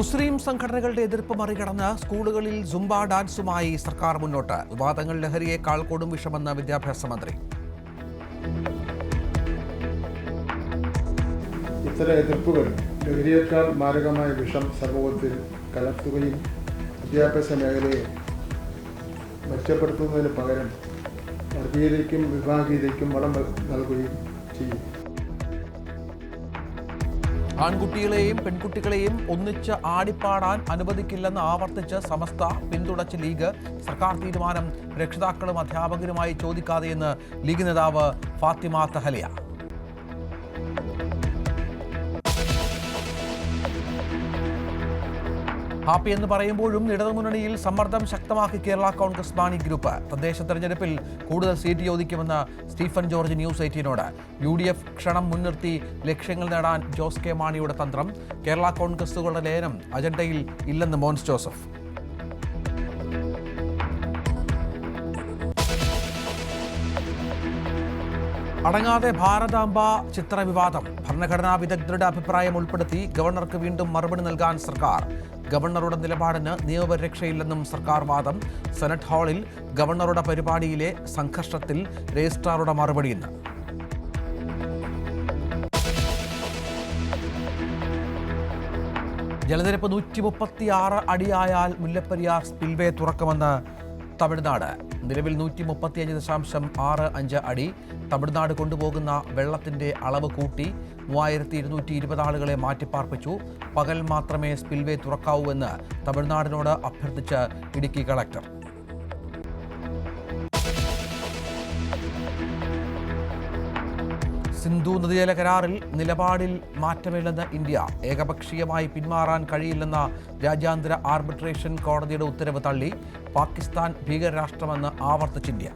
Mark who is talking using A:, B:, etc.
A: മുസ്ലിം സംഘടനകളുടെ എതിർപ്പ് മറികടന്ന് സ്കൂളുകളിൽ സുംബ ഡാൻസുമായി സർക്കാർ മുന്നോട്ട്. വിവാദങ്ങൾ ലഹരിയേക്കാൾ കൊടും വിഷമെന്ന് വിദ്യാഭ്യാസ മന്ത്രി.
B: ഇത്തരം എതിർപ്പുകൾ ലഹരിയേക്കാൾ മാരകമായ വിഷം സമൂഹത്തിൽ കലർത്തുകയും വിദ്യാഭ്യാസ മേഖലയെ മെച്ചപ്പെടുത്തുന്നതിന് പകരം വർഗീയതയ്ക്കും വിഭാഗീയതയ്ക്കും വളം നൽകുകയും ചെയ്യും.
A: ആൺകുട്ടികളെയും പെൺകുട്ടികളെയും ഒന്നിച്ച് ആടിപ്പാടാൻ അനുവദിക്കില്ലെന്ന് ആവർത്തിച്ച് സമസ്ത പിന്തുണച്ച് ലീഗ്. സർക്കാർ തീരുമാനം രക്ഷിതാക്കളും അധ്യാപകരുമായി ചോദിക്കാതെയെന്ന് ലീഗ് നേതാവ് ഫാത്തിമ തഹലിയ. ഹാപ്പി എന്ന് പറയുമ്പോഴും ഇടതുമുന്നണിയിൽ സമ്മർദ്ദം ശക്തമാക്കി കേരള കോൺഗ്രസ് മാണി ഗ്രൂപ്പ്. തദ്ദേശ തെരഞ്ഞെടുപ്പിൽ കൂടുതൽ seat ചോദിക്കുമെന്ന് Stephen George news 18നോട്. UDF ക്ഷണം മുൻനിർത്തി ലക്ഷ്യങ്ങൾ നേടാൻ ജോസ് കെ മാണിയുടെ തന്ത്രം. കേരള കോൺഗ്രസുകളുടെ ലയനം അജണ്ടയിൽ ഇല്ലെന്ന് മോൻസ് ജോസഫ്. അടങ്ങാതെ ഭാരതാംബ ചിത്രവിവാദം. ഭരണഘടനാ വിദഗ്ധരുടെ അഭിപ്രായം ഉൾപ്പെടുത്തി ഗവർണർക്ക് വീണ്ടും മറുപടി നൽകാൻ സർക്കാർ. ഗവർണറുടെ നിലപാടിന് നിയമപരിരക്ഷയില്ലെന്നും സർക്കാർ വാദം. സെനറ്റ് ഹാളിൽ ഗവർണറുടെ പരിപാടിയിലെ സംഘർഷത്തിൽ രജിസ്ട്രാറുടെ മറുപടി ഇന്ന്. ജലനിരപ്പ് 136 അടിയായാൽ മുല്ലപ്പെരിയാർ സ്പിൽവേ തുറക്കുമെന്ന് തമിഴ്നാട്. നിലവിൽ 135.65 അടി. തമിഴ്നാട് കൊണ്ടുപോകുന്ന വെള്ളത്തിന്റെ അളവ് കൂട്ടി 3220 ആളുകളെ മാറ്റിപ്പാർപ്പിച്ചു. പകൽ മാത്രമേ സ്പിൽവേ തുറക്കാവൂ എന്ന് തമിഴ്നാടിനോട് അഭ്യർത്ഥിച്ച് ഇടുക്കി കളക്ടർ. സിന്ധു നദീജല കരാറിൽ നിലപാടിൽ മാറ്റമില്ലെന്ന് ഇന്ത്യ. ഏകപക്ഷീയമായി പിന്മാറാൻ കഴിയില്ലെന്ന രാജ്യാന്തര ആർബിട്രേഷൻ കോടതിയുടെ ഉത്തരവ് തള്ളി. പാകിസ്ഥാൻ ഭീകരരാഷ്ട്രമെന്ന് ആവർത്തിച്ച് ഇന്ത്യ.